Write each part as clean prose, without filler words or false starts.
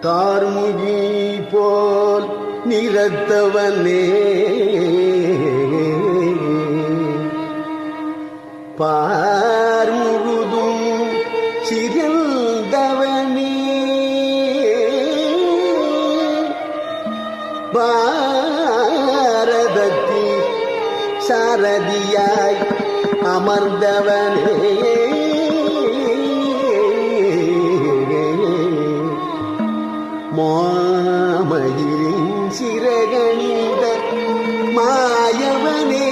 கார்முகி போல் நிறத்தவனே பார்முழுதும் சிறந்தவனே பாரதத்தில் சாரதியாய் அமர்ந்தவனே மாமயிலின் சிறகணிந்த மாயவனே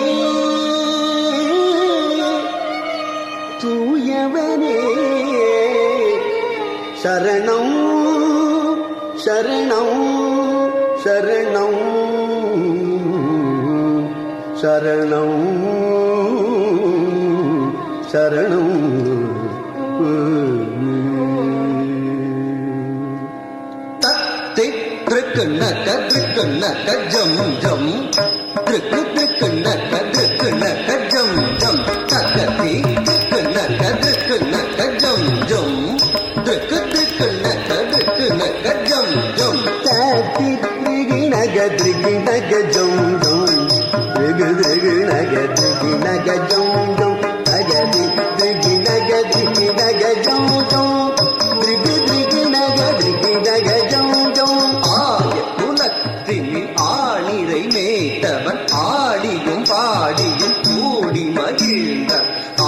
தூயவனே சரணம் சரணம் சரணம் சரணம் சரணம் திக்கு நக்க ஜம் ஜம் திக்கு நக்க ஜம் ஜம் தக்கதி திக்கு நக்க ஜம் ஜம் திக்கு நக்க ஜம் ஜம் தத்தி திகிணக ஜம் ஜம் திகிணக ஜம் ஜம் தகதி திகிணக ஜம் ஜம் ஆணிரை மேய்த்தவன் ஆடியும் பாடியும் கூடி மகிழ்ந்த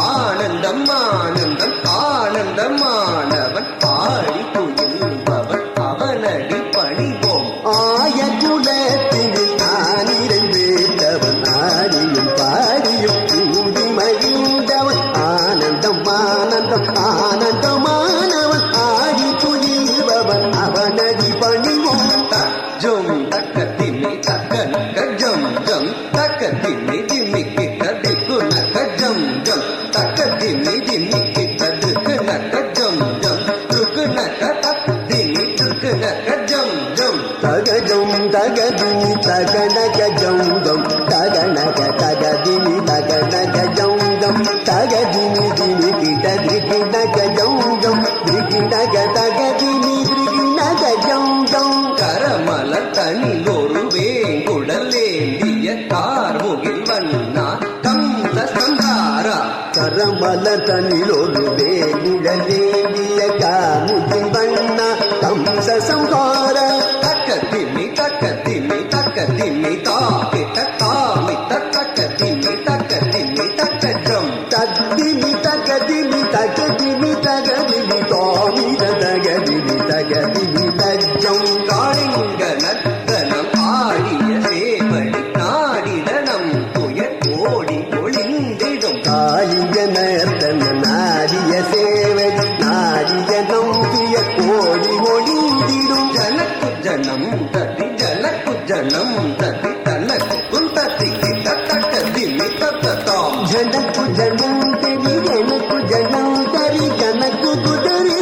ஆனந்தம் ஆனந்தம் ஆனந்தமானவன் ஆடி துயில்பவன் அவனடி பணிவோம் ஆய குலத்தில் ஆணிரை மேய்த்தவன் ஆடியும் பாடியும் கூடி மகிழ்ந்தவன் ஆனந்தம் ஆனந்தம் ஆனந்தமானவன் ஆடி துயில்பவன் அவனடி பணிவோம் ஜம் தக்க திம்மி தக்க நக்க ஜம் ஜம் தக்க திம்மி திம்மி கிட்ட திக்கு நக்க ஜம் ஜம் தக்க திம்மி திம்மி கிட்ட திக்கு நக்க ஜம் ஜம் துக்கு நக்க தக்க திம்மி துக்கு நக்க ஜம் ஜம் தகஜம் தகதினி தகனக ஜம் ஜம் தகனக தகதினி தகனக ஜம் ஜம் தகதினி தினி கிட்ட திகினக ஜம் ஜம் திகினக தகதினி திகினக ஜம் ஜம் கரமல தனிலொரு வேங்குடலேந்திய கார்முகில் வண்ணா கம்ச சம்ஹாரா கரமல தனிலொரு வேங்குடலேந்திய கார்முகில் வண்ணா கம்ச சம்ஹாரா தக்க திம்மி தக்க திம்மி தக்க திம்மி தாக்கிட்ட தாமித்த தக்க திம்மி தக்க திம்மி தக்க ஜம் தத்திமி தகதிமி தகதிமி தகதிமி தாமித தகதிமி தகதிமி தஜம் காளிங்க நர்த்தனம் ஆடிய சேவடி நாடிடனம் துயர் ஓடி ஒளிந்திடும் காளிங்க நர்த்தன நாடிய சேவடி நாடிய நம்பிய கோடி ஒளிந்திடும் ஜனக்கு ஜனம் தத்தி ஜனக்கு ஜனம் தத்தி தனக்கு குந்தத்தி கிட்ட தக்க திம்மி தத்ததாம் ஜனக்கு ஜனம் தெரி எனக்கு ஜனம் தரி ஜனக்கு குதரி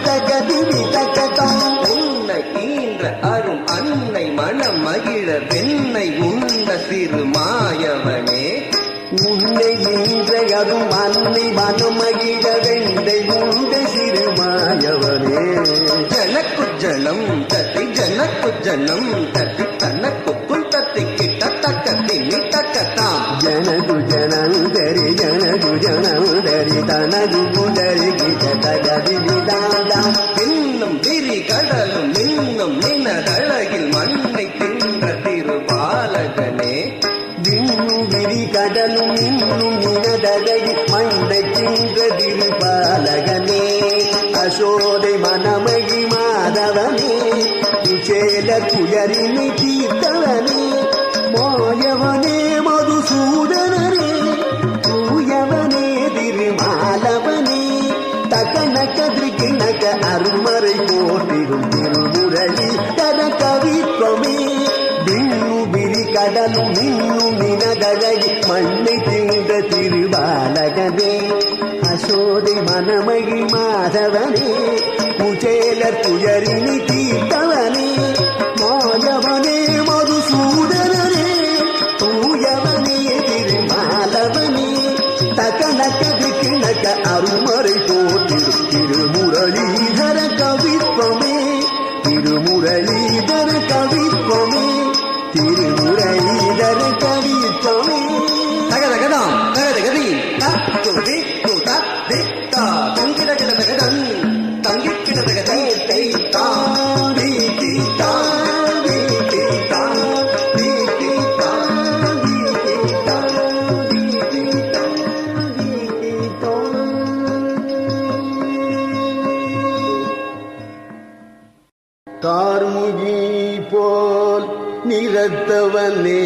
தகதிமி தகதாம் உன்னை ஈன்ற அரும் அன்னை மனம் மகிழ வெண்ணை உண்ட சிறு மாயவனே உன்னை ஈன்றையதும் அன்னை மனமகிழ வெண்டை உண்ட சிறுமாயவனே ஜனக்கு ஜனம் தத்தி ஜனக்கு ஜனம் தத்தி தனக்கு குந்தத்தி கிட்ட தக்க திம்மி தக்கத்தாம் ஜனகு ஜனந்தரி தனது குதரி கிட்ட தகதிமி தாதாம் இன்னும் விரி கடலும் இன்னும் நினதழகில் மண்ணை தின்ற திருபாலகனே விண்ணும் விரி கடலும் இன்னும் நினதழகி மண்ணை தின்ற திருபாலகனே அசோதை மனமகி மாதவனே குச்சேல துயரினை தீர்த்தவனே மாயவனே மதுசூதனரே தூயவனே திருமாலவனே தகனக திரிகிணக அருமறை போற்றிடும் திருமுரளி தர கவித்வமே விண்ணும் விரி கடலும் இன்னும் நினதழகி மண்ணை தின்ற திருபாலகனே அசோதை மனமகி மாதவனே குச்சேலர் துயரினை தீர்த்தவனே மாயவனே மதுசூதனரே தூயவனே திருமாலவனே தகனக திரிகிணக அருமறை போற்றிடும் திருமுரளீதர கவித்வமே திரு திருமுரளிதர கவிப்பமே திருமுரளிதர கவிப்பமே தகதகதாம் தகதகதி தத்துதி துதா தித்தா தங்கிட கிடதகதன் தங்கிக் கிடதகதை தை தாடி தீதா தார்முகி போல் நிறத்தவனே